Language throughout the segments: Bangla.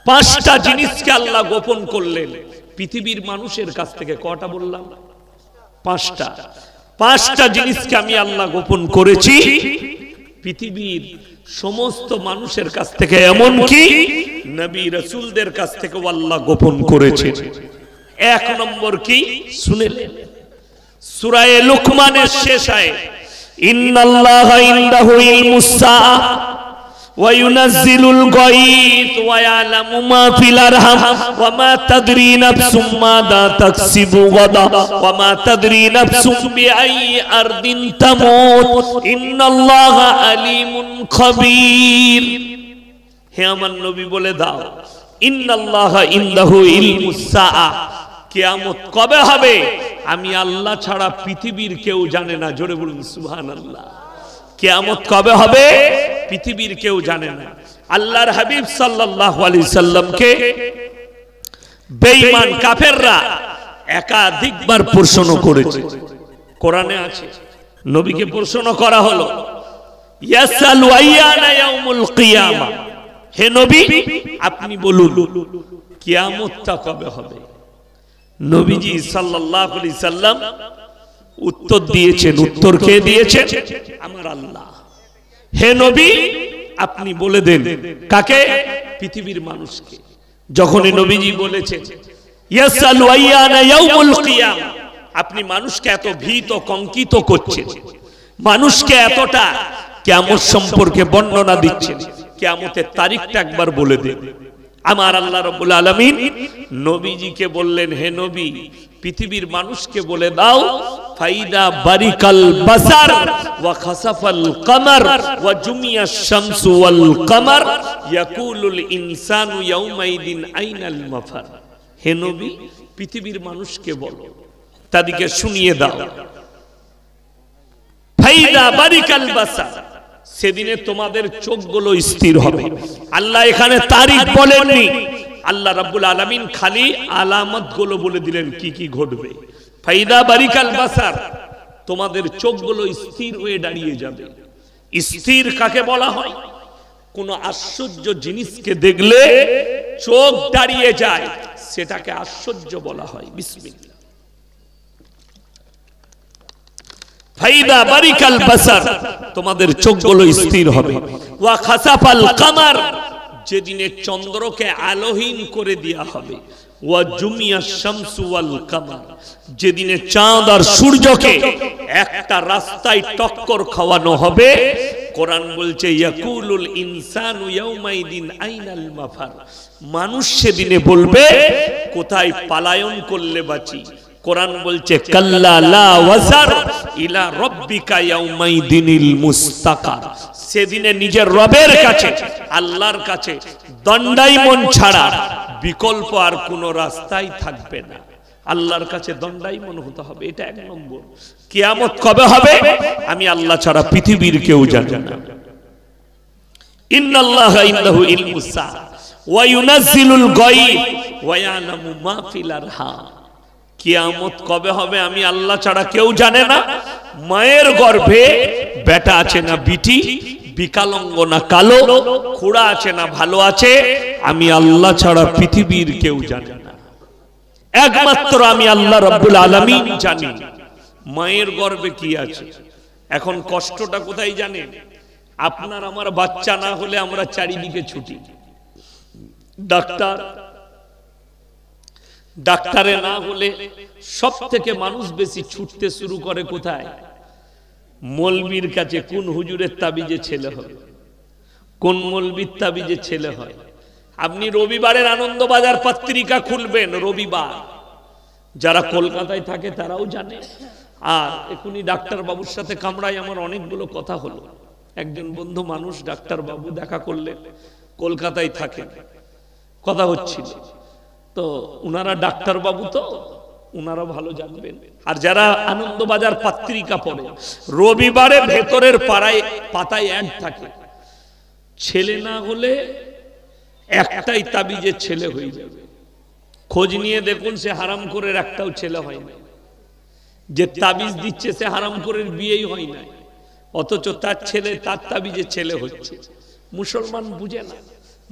পাঁচটা জিনিসকে আল্লাহ গোপন করলেন পৃথিবীর মানুষের কাছ থেকে। কটা বললাম? পাঁচটা। পাঁচটা জিনিসকে আমি আল্লাহ গোপন করেছি পৃথিবীর সমস্ত মানুষের কাছ থেকে, এমনকি নবী রাসূলদের কাছ থেকে আল্লাহ গোপন করেছে। এক নম্বর কি শুনেলেন? সূরা লুকমানের শেষ আয়াত, ইন্নাল্লাহা ইনদাহু ইলমুস সাআ ওয়া ইউনাজ্জিলুল গায়থ ওয়া ইয়ালামু মা ফিল আরহাম ওয়া মা তাদরি নাফসুম মাযা তাকসিবু গাদা ওয়া মা তাদরি নাফসুম বিআইয়ি আরদিন তামুত ইন্নাল্লাহা আলিমুন খাবীর। হে আমার নবী বলে দাও, ইন্নাল্লাহা ইনদাহু ইলমুস সাআ, কিয়ামত কবে হবে আমি আল্লাহ ছাড়া পৃথিবীর কেউ জানে না। জোরে বলুন সুবহানাল্লাহ। কিয়ামত কবে হবে পৃথিবীর কেউ জানে না। আল্লাহর হাবিব সাল্লাল্লাহু আলাইহি সাল্লামকে বেঈমান কাফেররা একাধিকবার প্রশ্ন করেছে, কোরআনে আছে। নবীকে প্রশ্ন করা হলো, ইয়াসালু আইয়ানা ইয়াউমুল কিয়ামা, হে নবী আপনি বলুন কিয়ামতটা কবে হবে। নবীজি সাল্লাল্লাহু আলাইহি সাল্লাম উত্তর দিয়েছেন। উত্তর কে দিয়েছেন? আমার আল্লাহ। হে নবী আপনি বলে দেন। কাকে? পৃথিবীর মানুষকে। যখনই নবীজি বলেছেন ইয়াসালু আইয়ানা ইয়াউমুল কিয়ামা, আপনি মানুষকে এত ভীত কঙ্কিত করছেন, মানুষকে এতটা কিয়ামত সম্পর্কে বর্ণনা দিচ্ছেন, কিয়ামতের তারিখটা একবার বলে দেন। আমার আল্লাহ রাব্বুল আলামিন নবীজিকে বললেন, হে নবী পৃথিবীর মানুষকে বলে দাও, ফাইদা বারিকাল বাসার ওয়া খাসাফাল কমার ওয়া জুমিয়াশ শামসু ওয়াল কমার ইয়াকুলুল ইনসানু ইয়াউমাইদিন আইনাল মাফার। হে নবী পৃথিবীর মানুষকে বলো, তাদেরকে শুনিয়ে দাও, ফাইদা বারিকাল বাসার, সেদিনে তোমাদের চোখগুলো স্থির হবে। আল্লাহ এখানে তারিখ বলেননি, আল্লাহ রাব্বুল আলামিন খালি আলামতগুলো বলে দিলেন কি কি ঘটবে। ফাইদা বারিকাল বাসার, তোমাদের চোখগুলো স্থির হয়ে দাঁড়িয়ে যাবে। স্থির কাকে বলা হয়? কোন আশ্চর্য জিনিসকে দেখলে চোখ দাঁড়িয়ে যায়, সেটাকে আশ্চর্য বলা হয়। বিসমিল্লাহ। ফাইদা বারিকাল বাসার, তোমাদের চোখগুলো স্থির হবে। ওয়া খাসাফাল কমার, যেদিনে চন্দ্রকে আলোহীন করে দেয়া হবে। ওয়া জুমিয়াশ শামসু ওয়াল কমার, যেদিনে চাঁদ আর সূর্যকে একটা রাস্তায় টক্কর খাওয়ানো হবে। কোরআন বলছে ইয়াকুলুল ইনসানু ইয়াউমাইদিন আইনাল মাফার, মানুষ সেদিনে বলবে কোথায় পালায়ন করলে বাঁচি। কোরআন বলছে কাল্লা লা ওয়াজার ইলা রাব্বিকা ইয়াউমাইদিনিল মুস্তাকার, সেদিনে নিজের রবের কাছে, আল্লাহর কাছে দণ্ডায়মন ছাড়া বিকল্প আর কোনো রাস্তাই থাকবে না। আল্লাহর কাছে দণ্ডায়মন হতে হবে। এটা এক নম্বর। কিয়ামত কবে হবে আমি আল্লাহ ছাড়া পৃথিবীর কেউ জানে না। ইন্নাল্লাহা ইনদাহু ইলমুস সাআ ওয়া ইউনাজ্জিলুল গায়ব ওয়া ইয়ালামু মা ফিল আরহাম, কিয়ামত কবে হবে আমি আল্লাহ ছাড়া কেউ জানে না। মায়ের গর্ভে বেটা আছে না বিটি, বিকলাঙ্গ না কালো, খুড়া আছে না ভালো আছে, আমি আল্লাহ ছাড়া পৃথিবীর কেউ জানে না। একমাত্র আমি আল্লাহ রাব্বুল আলামিন জানি মায়ের গর্ভে কি আছে। এখন কষ্টটা কোথায় জানেন? আপনার আমার বাচ্চা না হলে আমরা চারিদিকে ছুটি, ডাক্তারে না হলে সব থেকে মানুষ বেশি ছুটতে শুরু করে কোথায়? মৌলবীর কাছে। কোন হুজুরের তাবিজে ছেলে হয়, কোন মৌলবীর তাবিজে ছেলে হয়। আপনি রবিবারের আনন্দবাজার পত্রিকা খুলবেন, রবিবার, যারা কলকাতায় থাকে তারাও জানে। আর এখনই ডাক্তার বাবুর সাথে কামরায় আমার অনেকগুলো কথা হলো। একজন বন্ধু মানুষ ডাক্তার বাবু দেখা করলেন, কলকাতায় থাকে, কথা হচ্ছিল। তো উনারা ডাক্তার বাবু, তো উনারা ভালো জানবেন। আর যারা আনন্দবাজার পত্রিকা পড়ে, রবিবারে ভেতরের পাতায় অ্যাড থাকে, ছেলে না হলে একটাই তাবিজের ছেলে হয়ে যাবে। খোঁজ নিয়ে দেখুন সে হারাম করে একটাও ছেলে হয় না। যে তাবিজ দিচ্ছে সে হারাম করে বিয়েই হয় না, অথচ তার ছেলে তার তাবিজের ছেলে হচ্ছে। মুসলমান বুঝে না,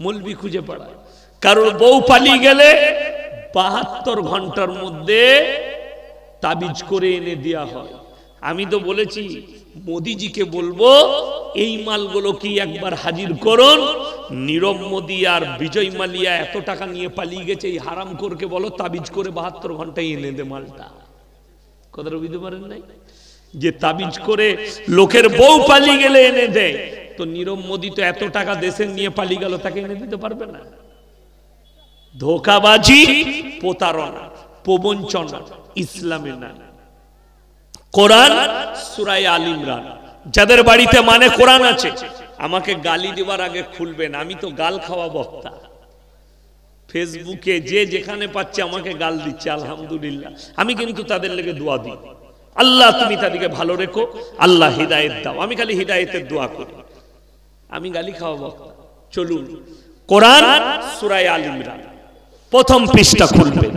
মৌলবি খুঁজে পড়ায়। কারোর বউ পালিয়ে গেলে 72 ঘন্টার মধ্যে তাবিজ করে এনে দেয়া হয়। আমি তো বলেছি মোদিজিকে বলবো এই মালগুলো কি একবার হাজির করুন। নীরব মোদি আর বিজয় মালিয়া এত টাকা নিয়ে পালিয়ে গেছে, এই হারামখোরকে বলো তাবিজ করে 72 ঘন্টায় এনে দে মালটা। কথাটা বুঝতে পারেন নাই? যে তাবিজ করে লোকের বউ পালিয়ে গেলে এনে দেয়, তো নীরব মোদি তো এত টাকা দেশে নিয়ে পালিয়ে গেল, তাকে এনে দিতে পারবে না? ধোঁকাবাজি, প্রতারণা, প্রবঞ্চনা ইসলামে না। কোরআন সূরা আল ইমরান, যাদের বাড়িতে মানে কোরআন আছে আমাকে গালি দেওয়ার আগে খুলবেন, আমি তো গাল খাওয়া বক্তা। ফেসবুকে যে যেখানে পাচ্ছে আমাকে গাল দিচ্ছে, আলহামদুলিল্লাহ আমি কিন্তু তাদের লেগে দোয়া দিই, আল্লাহ তুমি তাদেরকে ভালো রেখো, আল্লাহ হিদায়াত দাও। আমি খালি হিদায়াতের দোয়া করি, আমি গালি খাওয়া বক্তা। চলুন কোরআন সূরা আল ইমরান প্রথম পৃষ্ঠা খুলবেন।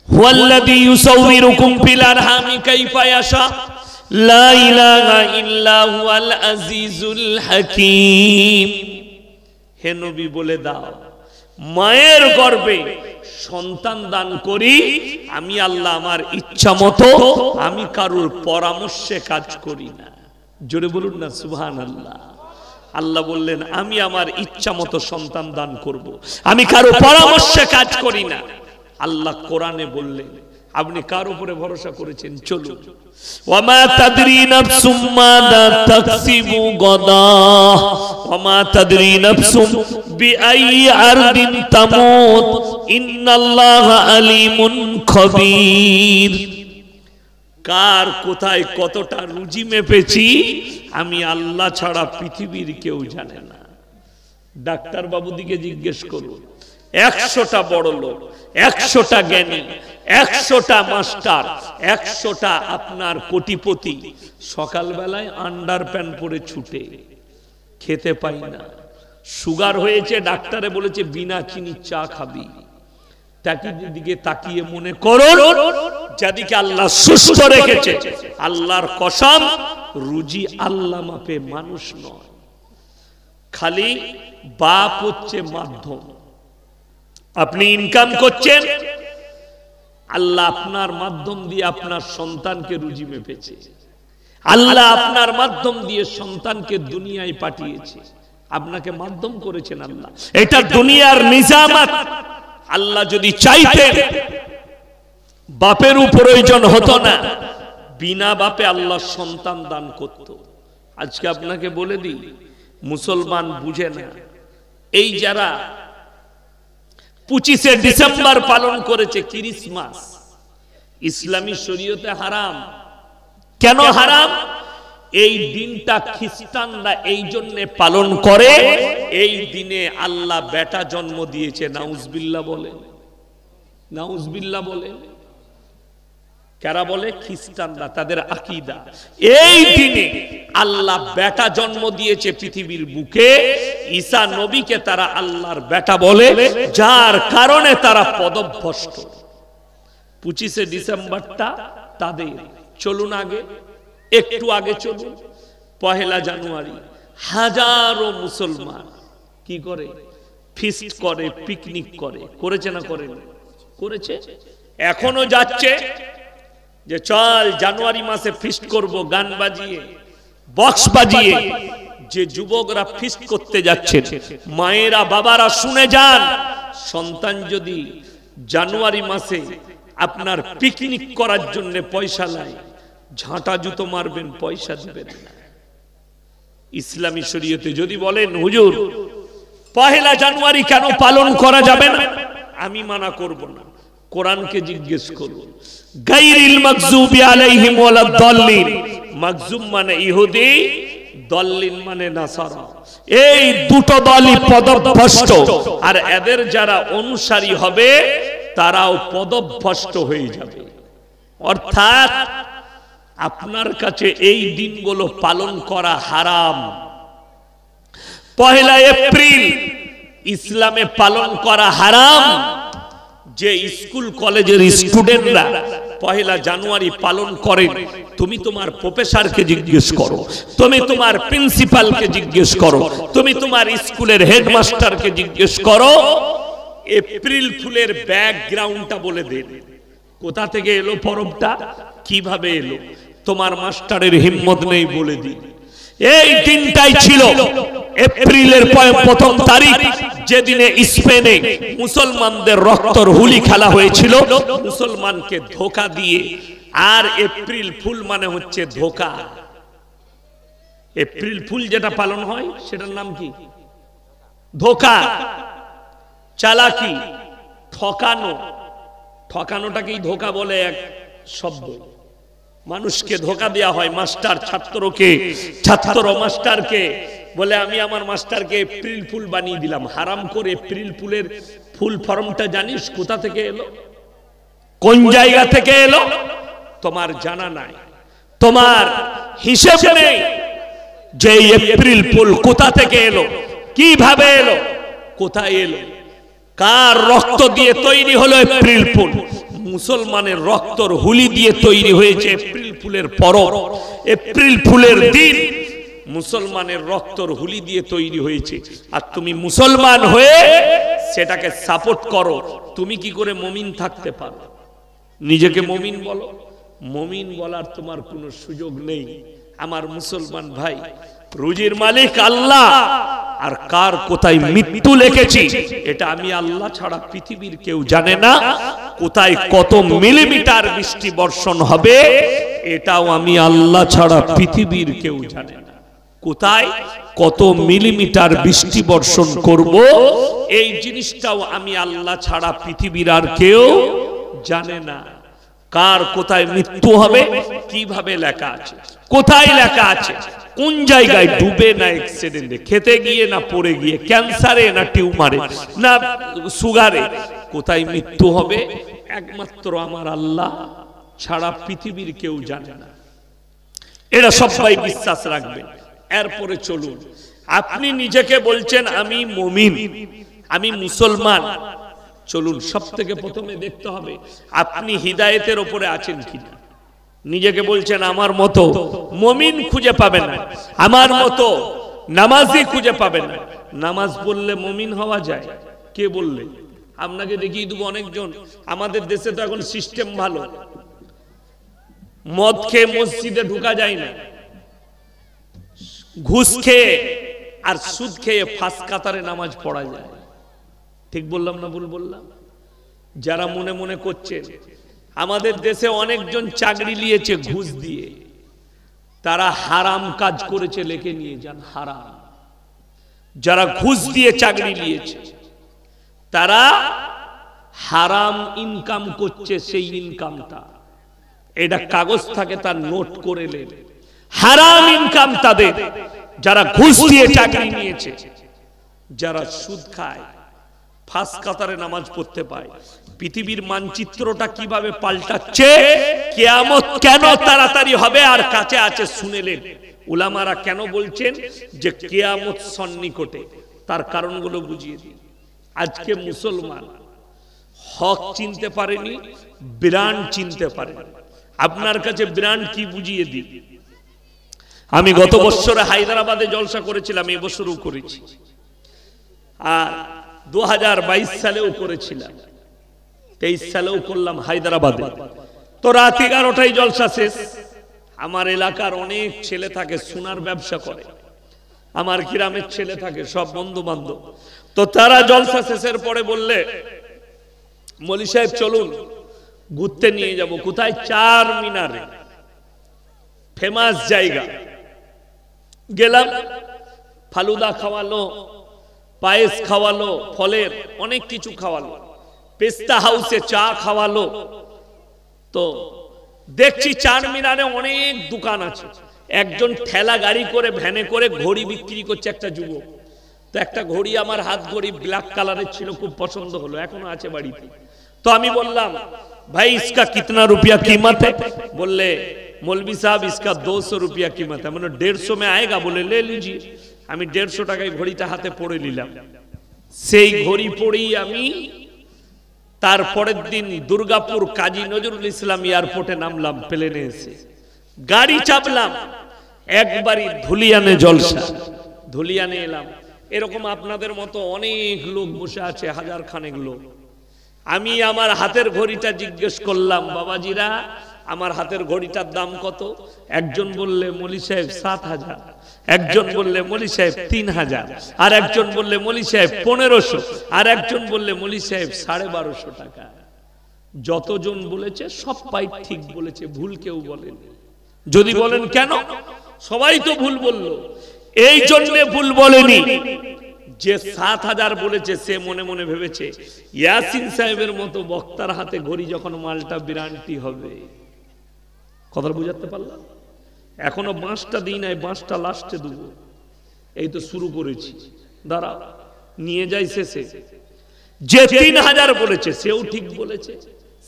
হুয়াল্লাযী ইউসাউবিরুকুম ফিল আরহামি কাইফা ইয়াশা লা ইলাহা ইল্লা হুয়াল আজিজুল হাকীম। হে নবী বলে দাও, মায়ের গর্ভে সন্তান দান করি আমি আল্লাহ আমার ইচ্ছা মতো, আমি কারোর পরামর্শে কাজ করি না। জোরে বলুন না সুবহানাল্লাহ। আল্লাহ বললেন আমি আমার ইচ্ছা মতো সন্তান দান করব, আমি কারো পরামর্শে কাজ করি না। আল্লাহ কোরআনে বললেন, আপনি কার উপরে ভরসা করেছেন? চলুন। ওয়ামা তাদরি নাফসুম মাযা তাকসিবু গাদা ওয়ামা তাদরি নাফসুম বিআইয়ি আরদিন তামুত ইন্নাল্লাহা আলিমুন খবীর। কার কোথায় কতটা রুজি মেপেছি আমি আল্লাহ ছাড়া পৃথিবীর কেউ জানে না। ডাক্তার বাবুদিকে জিজ্ঞেস করুন, 100টা বড় লোক, 100টা জ্ঞানী, 100টা মাস্টার, 100টা আপনার কোটিপতি সকালবেলায় আন্ডার প্যান্ট পরে ছুটে, খেতে পাই না, সুগার হয়েছে, ডাক্তারে বলেছে বিনা চিনি চা খাবি। তাকে দিকে তাকিয়ে মনে করো যাদিকে আল্লাহ সুস্থ রেখেছে, আল্লাহর কসম রুজি আল্লাহ মাপে, মানুষ নয়। খালি বাপ হচ্ছে মাধ্যম। আপনি ইনকাম করছেন, আল্লাহ আপনার মাধ্যম দিয়ে আপনার সন্তানকে রুজি মেপেছে। আল্লাহ আপনার মাধ্যম দিয়ে সন্তানকে দুনিয়ায় পাঠিয়েছে, আপনাকে মাধ্যম করেছেন আল্লাহ। এটা দুনিয়ার নিজামত। আল্লাহ যদি চাইতেন বাপের প্রয়োজন হতো না, বিনা বাপে আল্লাহ সন্তান দান করত। আজকে আপনাকে বলে দিই, মুসলমান বুঝে না। এই যারা 25শে ডিসেম্বর পালন করেছে ক্রিসমাস, ইসলামী শরীয়তে হারাম। কেন হারাম? এই দিনটা খ্রিস্টানরা এই জন্য পালন করে, এই দিনে আল্লাহ বেটা জন্ম দিয়েছে। নাউজুবিল্লাহ বলে, নাউজুবিল্লাহ বলে। কারা বলে? খ্রিস্টানরা, তাদের আকীদা। এই দিনে আল্লাহ বেটা জন্ম দিয়েছে পৃথিবীর বুকে। ঈসা নবীকে তারা আল্লাহর বেটা বলে, যার কারণে তারা পদভ্রষ্ট। 25শে ডিসেম্বরটা তাদের। চলুন আগে, একটু আগে চলুন। 1 জানুয়ারি হাজারো মুসলমান কি করে? ফিস্ট করে, পিকনিক করে। করেছে না করেনি? করেছে। এখনো যাচ্ছে যে চল জানুয়ারি মাসে ফিস্ট করব, গান বাজিয়ে, বক্স বাজিয়ে। যে যুবকরা ফিস্ট করতে যাচ্ছে, মায়েরা বাবারা শুনে যান, সন্তান যদি জানুয়ারি মাসে আপনার পিকনিক করার জন্য পয়সা নাই, ঝাঁটা জুতো মারবেন, পয়সা দিবেন না। ইসলামী শরীয়তে যদি বলেন হুজুর 1 জানুয়ারি কেন পালন করা যাবে না, আমি মানা করব না। কোরআনকে জিজ্ঞেস করুন। গায়রিল মাগযুবি আলাইহিম ওয়ালাদ দাল্লিন। মাগযুব মানে ইহুদি, দাল্লিন মানে নাসারা। এই দুটো দলই পদভ্রষ্ট, আর এদের যারা অনুসারী হবে তারাও পদভ্রষ্ট হয়ে যাবে। অর্থাৎ আপনার কাছে এই দিনগুলো পালন করা হারাম। 1 এপ্রিল ইসলামে পালন করা হারাম। যে স্কুল কলেজের স্টুডেন্টরা 1 জানুয়ারি পালন করেন, তুমি তোমার প্রফেসরকে জিজ্ঞেস করো, তুমি তোমার প্রিন্সিপালকে জিজ্ঞেস করো, তুমি তোমার স্কুলের হেডমাস্টারকে জিজ্ঞেস করো, এপ্রিল ফুলের ব্যাকগ্রাউন্ডটা বলে দেন, কোথা থেকে এলো পরবটা, কিভাবে এলো। তোমার মাস্টারের হিম্মত নেই বলে দিন। এই দিনটাই ছিল এপ্রিলের প্রথম তারিখ, যেদিনে স্পেনে মুসলমানদের রক্তর হুলি খেলা হয়েছিল মুসলমানকে ধোঁকা দিয়ে। আর এপ্রিল ফুল মানে হচ্ছে ধোঁকা। এপ্রিল ফুল যেটা পালন হয় সেটার নাম কি? ধোঁকা, চালাকি, ঠকানো। ঠকানোটাকেই ধোঁকা বলে এক শব্দ। মানুষকে ধোঁকা দেওয়া হয়, মাস্টার ছাত্রকে, ছাত্র মাস্টারকে বলে আমি আমার মাস্টারকে এপ্রিল ফুল বানিয়ে দিলাম। হারাম করে এপ্রিল ফুলের ফুল ফর্মটা জানিস কোথা থেকে এলো, কোন জায়গা থেকে এলো? তোমার জানা নাই, তোমার হিসেব নেই যে এপ্রিল ফুল কোথা থেকে এলো, কিভাবে এলো, কোথায় এলো, কার রক্ত দিয়ে তৈরি হলো এপ্রিল ফুল। মুসলমানের রক্তর হুলি দিয়ে তৈরি হয়েছে এপ্রিল ফুলের পরব। এপ্রিল ফুলের দিন মুসলমানের রক্তর হুলি দিয়ে তৈরি হয়েছে। আর তুমি মুসলমান হয়ে সেটাকে সাপোর্ট করো। তুমি কি করে মুমিন থাকতে পারো? নিজেকে মুমিন বলো? মুমিন বলার তোমার কোনো সুযোগ নেই। আমার মুসলমান ভাই, রুজির মালিক আল্লাহ, আর কার কোথায় মৃত্যু লিখেছি এটা আমি আল্লাহ ছাড়া পৃথিবীর কেউ জানে না। কোথায় কত মিলিমিটার বৃষ্টি বর্ষণ হবে এটাও আমি আল্লাহ ছাড়া পৃথিবীর কেউ জানে না। কোথায় কত মিলিমিটার বৃষ্টি বর্ষণ করব এই জিনিসটাও আমি আল্লাহ ছাড়া পৃথিবীর আর কেউ জানে না। কার কোথায় মৃত্যু হবে কিভাবে লেখা আছে, কোথায় লেখা আছে, কোন জায়গায় ডুবে না অ্যাক্সিডেন্টে, খেতে গিয়ে না পড়ে গিয়ে, ক্যান্সারে না টিউমারে না সুগারে, কোথায় মৃত্যু হবে একমাত্র আমার আল্লাহ ছাড়া পৃথিবীর কেউ জানে না। এটা সবাই বিশ্বাস রাখবেন। এরপরে চলুন, আপনি নিজেকে বলছেন আমি মুমিন, আমি মুসলমান। চলুন সব থেকে প্রথমে দেখতে হবে আপনি হিদায়েতের উপরে আছেন কিনা। নিজেকে বলছেন আমার মতো মুমিন খুঁজে পাবেন না, আমার মতো নামাজি খুঁজে পাবেন না। নামাজ পড়লে মুমিন হওয়া যায়? কে বললে? আপনাকে দেখিয়ে দেবো অনেকজন। আমাদের দেশে তো এখন সিস্টেম ভালো, মদ খেয়ে মসজিদে ঢোকা যায় না, ঘুষ খেয়ে আর সুদ খেয়ে ফাঁস কাতারে নামাজ পড়া যায়। ঠিক বললাম না ভুল বললাম? যারা মনে মনে করছেন, আমাদের দেশে অনেকজন চাকরি নিয়েছে ঘুষ দিয়ে, তারা হারাম কাজ করেছে, লেখে নিয়ে যান হারাম। যারা ঘুষ দিয়ে চাকরি নিয়েছে তারা হারাম ইনকাম করছে, সেই ইনকামটা এটা কাগজ থাকে তার নোট করে নেন। হারাম ইনকাম তাদের, যারা ঘুষ দিয়ে চাকরি নিয়েছে। যারা সুদ খায়, ফাঁস কাতারে নামাজ পড়তে পায়। পৃথিবীর মানচিত্রটা কিভাবে পাল্টাচ্ছে, কিয়ামত কেন তাড়াতাড়ি হবে আর কাছে আছে শুনেলেন। উলামারা কেন বলছেন যে কিয়ামত সন্নিকটে, তার কারণগুলো বুঝিয়ে দিন। আজকে মুসলমান হক চিনতে পারেনি, ব্র্যান্ড চিনতে পারেনি। আপনার কাছে ব্র্যান্ড কি বুঝিয়ে দিন। আমি গত বছরে হায়দ্রাবাদে জলসা করেছিলাম, এবছরও করেছি, আর 2022 সালেও করেছিলাম, 23 সালেও করলাম হায়দ্রাবাদে। তো রাত 11টায় জলসা শেষ। আমার এলাকার অনেক ছেলে থাকে, সোনার ব্যবসা করে, আমার গ্রামের ছেলে থাকে, সব বন্ধু বান্ধব। তো তারা জলসা শেষের পরে বললে মৌলী সাহেব চলুন ঘুরতে নিয়ে যাব। কোথায়? চার মিনারে, ফেমাস জায়গা। গেলাম, ফালুদা খাওয়ালো, পায়েস খাওয়ালো, ফলের অনেক কিছু খাওয়ালো, পেস্তা হাউসে চা খাওয়ালো। তো দেখছি চার মিনারে অনেক দোকান আছে। একজন ঠেলা গাড়ি করে ভ্যানে করে ঘড়ি বিক্রি করছে, একটা যুবক। তো একটা ঘড়ি আমার হাত ঘড়ি ব্ল্যাক কালারের ছিল, খুব পছন্দ হলো, এখনো আছে বাড়িতে। তো আমি বললাম ভাই इसका कितना रुपया कीमत है? बोले मौलवी साहब इसका 200 रुपया कीमत है। मैंने 150 में आएगा? बोले ले लीजिए। আমি 150 টাকায় ঘড়িটা হাতে পড়ে নিলাম। সেই ঘড়ি পড়েই আমি তারপরের দিন দুর্গাপুর কাজী নজরুল ইসলাম এয়ারপোর্টে নামলাম, প্লেনে এসে গাড়ি চাপলাম, একবারই ধুলিয়ানে জলসা। ধুলিয়ানে এলাম, এরকম আপনাদের মতো অনেক লোক বসে আছে, হাজার খানেক লোক। আমি আমার হাতের ঘড়িটা জিজ্ঞেস করলাম, বাবাজিরা আমার হাতের ঘড়িটার দাম কত? একজন বললে মৌলী সাহেব 7,000, একজন বললে মৌলী সাহেব 3,000, আর একজন বললে মৌলী সাহেব 1500, আর একজন বললে মৌলী সাহেব 1250 টাকা। যতজন বলেছে সব পাই ঠিক বলেছে, ভুল কেউ বলেনি। যদি বলেন কেন, সবাই তো ভুল বলল। এই জন্য ভুল বলেনি যে 7,000 বলেছে সে মনে মনে ভেবেছে ইয়াসিন সাহেবের মতো বক্তার হাতে ঘড়ি যখন মালটা বিরান্টি হবে। কথা বুঝাতে পারলাম? এখনো 5টা দিন নাই, 5টা লাস্টে দেবো, এই তো শুরু করেছি, দাঁড়া নিয়ে যাই শেষে। যে 3,000 বলেছে সেও ঠিক বলেছে,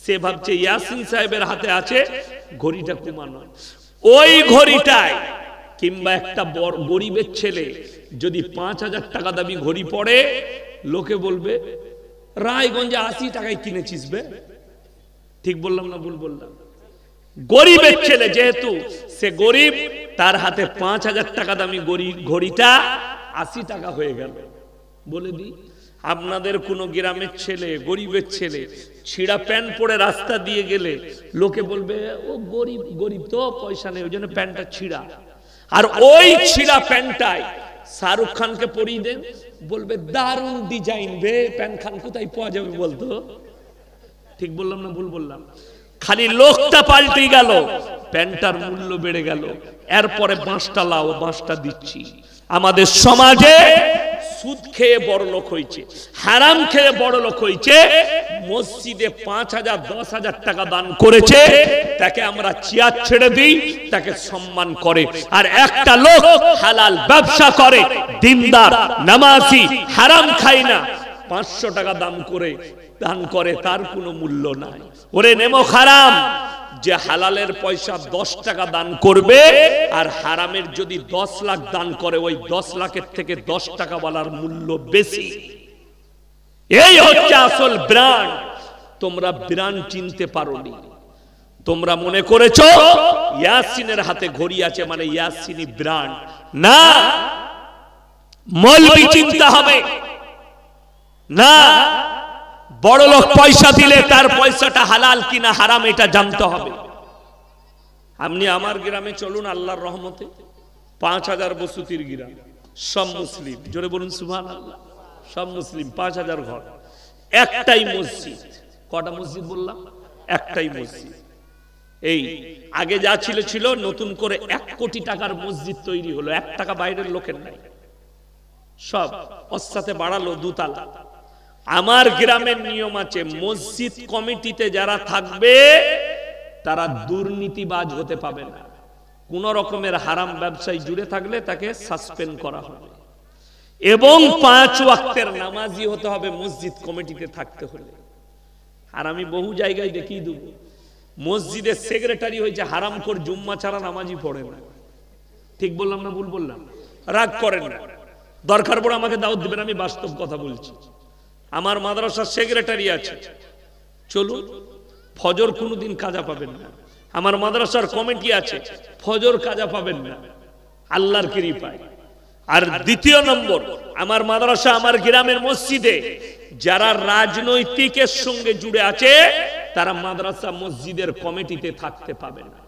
সে ভাবছে ইয়াসিন সাহেবের হাতে আছে ঘড়িটা কমানো। ওই ঘড়িটায় কিংবা একটা বড় গরিবের ছেলে যদি 5,000 টাকা দামি ঘড়ি পড়ে, লোকে বলবে রায়গঞ্জে 80 টাকায় কিনেছিস বে। ঠিক বললাম না ভুল বললাম? গরিবের ছেলে যেহেতু সে গরিব, তার হাতে 5,000 টাকা দামি ঘড়িটা 80 টাকা হয়ে গেল। বলে দি আপনাদের কোন গ্রামের ছেলে, গরিবের ছেলে ছিঁড়া প্যান্ট পরে রাস্তা দিয়ে গেলে লোকে বলবে ও গরিব, গরিব তো পয়সা নেই ওই জন্য প্যান্টটা ছিঁড়া। আর ওই ছিঁড়া প্যান্টটাই শাহরুখ খানকে পরিয়ে দেন, বলবে দারুণ ডিজাইন বে, প্যান্ট খান কোথায় পাওয়া যাবে বলতো? ঠিক বললাম না ভুল বললাম? খালি লোকটা পাল্টে গেল, প্যান্টটার মূল্য বেড়ে গেল। এরপরে 5টা লাও, 5টা দিচ্ছি। আমাদের সমাজে সুদ খেয়ে বড় লোক হয়েছে, হারাম খেয়ে বড় লোক হয়েছে। মসজিদে 5,000 10,000 টাকা দান করেছে, তাকে আমরা চেয়ার ছেড়ে দিই, তাকে সম্মান করে। আর একটা লোক হালাল ব্যবসা করে, দিনদার, নামাজি, হারাম খায় না, 500 টাকা দান করে, তার কোনো মূল্য নাই। ওরে নেমো হারাম, যে হালালের পয়সা 10 টাকা দান করবে আর হারামের যদি 10 লাখ দান করে, ওই 10 লাখের থেকে 10 টাকা ওয়ালার মূল্য বেশি। এই হচ্ছে আসল ব্র্যান্ড। তোমরা ব্র্যান্ড চিনতে পারোনি। তোমরা মনে করেছো ইয়াসিনের হাতে ঘড়ি আছে মানে ইয়াসিনি ব্র্যান্ড। না, মৌলবি চিনতে হবে। না, বড় লোক পয়সা দিলে তার পয়সাটা হালাল কিনা হারাম এটা জানতে হবে। আপনি আমার গ্রামে চলুন, আল্লাহর রহমতে 5,000 বসতির গ্রাম, সব মুসলিম। জোরে বলুন সুবহানাল্লাহ। সব মুসলিম, 5,000 ঘর, একটাই মসজিদ। কটা মসজিদ বললাম? একটাই মসজিদ। এই আগে যা ছিল, নতুন করে 1 কোটি টাকার মসজিদ তৈরি হলো, 1 টাকা বাইরের লোকের নাই, সব ওর সাথে বাড়ালো 2 তালা। আমার গ্রামের নিয়ম আছে, মসজিদ কমিটিতে যারা থাকবে তারা দুর্নীতিবাজ হতে পাবে না। কোন রকমের হারাম ব্যবসায় জুড়ে থাকলে তাকে সাসপেন্ড করা হবে, এবং 5 ওয়াক্তের নামাজি হতে হবে মসজিদ কমিটিতে থাকতে হলে। আর আমি বহু জায়গায় দেখিয়ে দেব, মসজিদের সেক্রেটারি হয়েছে হারামখোর, জুম্মা ছাড়া নামাজি পড়ে না। ঠিক বললাম না ভুল বললাম? রাগ করেন না, দরকার পড়ে আমাকে দাওয়াত দিবেন, আমি বাস্তব কথা বলছি। আমার মাদ্রাসার সেক্রেটারি আছে, চলুন, ফজর কোনোদিন কাজা পাবেন না। আমার মাদ্রাসার কমিটি আছে, ফজর কাজা পাবেন না, আল্লাহর কৃপায়। আর দ্বিতীয় নম্বর, আমার মাদ্রাসা, আমার গ্রামের মসজিদে যারা রাজনৈতিকের সঙ্গে জুড়ে আছে তারা মাদ্রাসা মসজিদের কমিটিতে থাকতে পাবে না।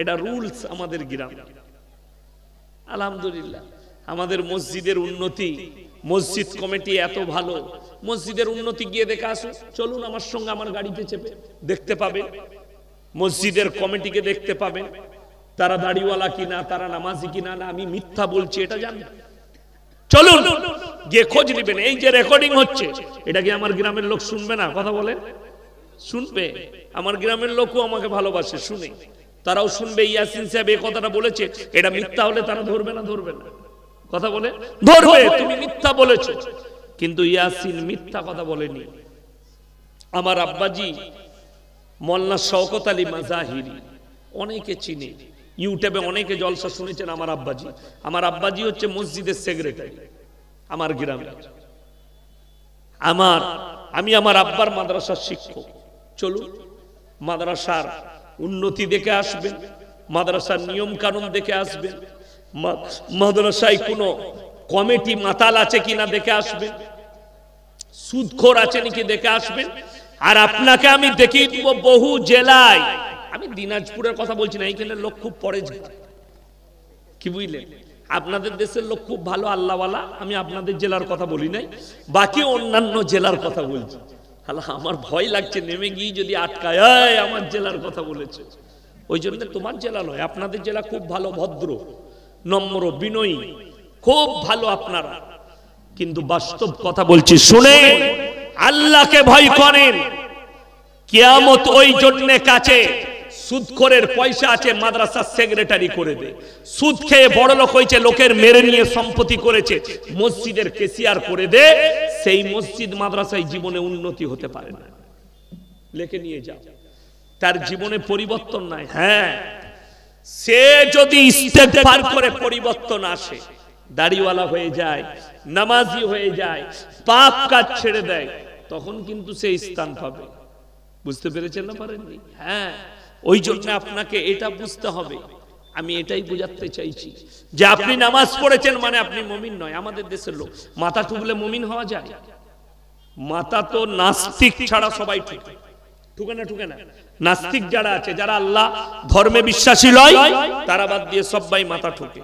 এটা রুলস আমাদের গ্রামে। আলহামদুলিল্লাহ আমাদের মসজিদের উন্নতি, মসজিদ কমিটি এত ভালো। মসজিদের উন্নতি গিয়ে দেখে আসুন, চলুন আমার সঙ্গে, আমার গাড়িতে চেপে দেখতে পাবেন। মসজিদের কমিটিকে দেখতে পাবেন, তারা দাড়িওয়ালা কিনা, তারা নামাজি কিনা। না আমি মিথ্যা বলছি এটা জানেন, চলুন গিয়ে খোঁজ নেবেন। এই যে রেকর্ডিং হচ্ছে, এটা কি আমার গ্রামের লোক শুনবে না? কথা বলে শুনবে। আমার গ্রামের লোকও আমাকে ভালোবাসে, শুনে, তারাও শুনবে। ইয়াসিন সাহেব এই কথাটা বলেছে, এটা মিথ্যা হলে তারা ধরবে না? ধরবে না? কথা বলে ধরবে, তুমি মিথ্যা বলেছো। কিন্তু ইয়াসিন মিথ্যা কথা বলেনি। আমার আব্বাজি মোল্লা শওকত আলী মাজাহিরি, অনেকে চিনে, ইউটিউবে অনেকে জলসা শুনেছেন আমার আব্বাজি। আমার আব্বাজি হচ্ছে মসজিদের সেক্রেটারি আমার গ্রামে। আমি আমার আব্বার মাদ্রাসার শিক্ষক। চলুন মাদ্রাসার উন্নতি দেখে আসবেন, মাদ্রাসার নিয়ম কানুন দেখে আসবেন। মাদ্রাসায় কোনো কমিটি মাতাল আছে কিনা দেখে আসবেন, সুদখোর আছে নাকি দেখে আসবেন। আর আপনাকে আমি দেখিয়ে দিব বহু জেলায়, আমি দিনাজপুরের কথা বলছি না, এইখানে লোক খুব পড়ে যায়, কি বুঝলেন? আপনাদের দেশের লোক খুব ভালো আল্লাহওয়ালা, আমি আপনাদের জেলার কথা বলি নাই, বাকি অন্যান্য জেলার কথা বলছি। আমার ভয় লাগছে নেমে গিয়ে যদি আটকায়, আমার জেলার কথা বলেছে, ওই জন্য তোমার জেলা নয়, আপনাদের জেলা খুব ভালো, ভদ্র, নম্র, বিনয়ী, খুব ভালো আপনারা। কিন্তু বাস্তব কথা বলছি, শুনে আল্লাহকে ভয় করেন। কিয়ামত ওই জন্য কাছে, সুদখোরের পয়সা আছে মাদ্রাসার সেক্রেটারি করে দে, সুদ খেয়ে বড় লোক হয়েছে, লোকের মেরে নিয়ে সম্পত্তি করেছে, মসজিদের কেসিয়ার করে দে, সেই মসজিদ মাদ্রাসায় জীবনে উন্নতি হতে পারে না। লেখে নিয়ে যাও, তার জীবনে পরিবর্তন নাই। হ্যাঁ, সে যদি ইস্তেগফার করে পরিবর্তন আসে, দাড়িওয়ালা হয়ে যায়, নামাজি হয়ে যায়, পাপ কাজ ছেড়ে দেয়, তখন কিন্তু সে স্থান পাবে। বুঝতে পেরেছেন না পারেননি? হ্যাঁ, ওই জন্য আপনাকে এটা বুঝতে হবে। আমি এটাই বোঝাতে চাইছি যে আপনি নামাজ পড়েছেন মানে আপনি মুমিন নয়। আমাদের দেশের লোক মাথা ঠুকলে মুমিন হওয়া যায়? মাথা তো নাস্তিক ছাড়া সবাই ঠুকে, ঠুকে না? ঠুকে না? নাস্তিক যারা আছে, যারা আল্লাহ ধর্মে বিশ্বাসী নয়, তারা বাদ দিয়ে সবাই মাথা ঠুকে।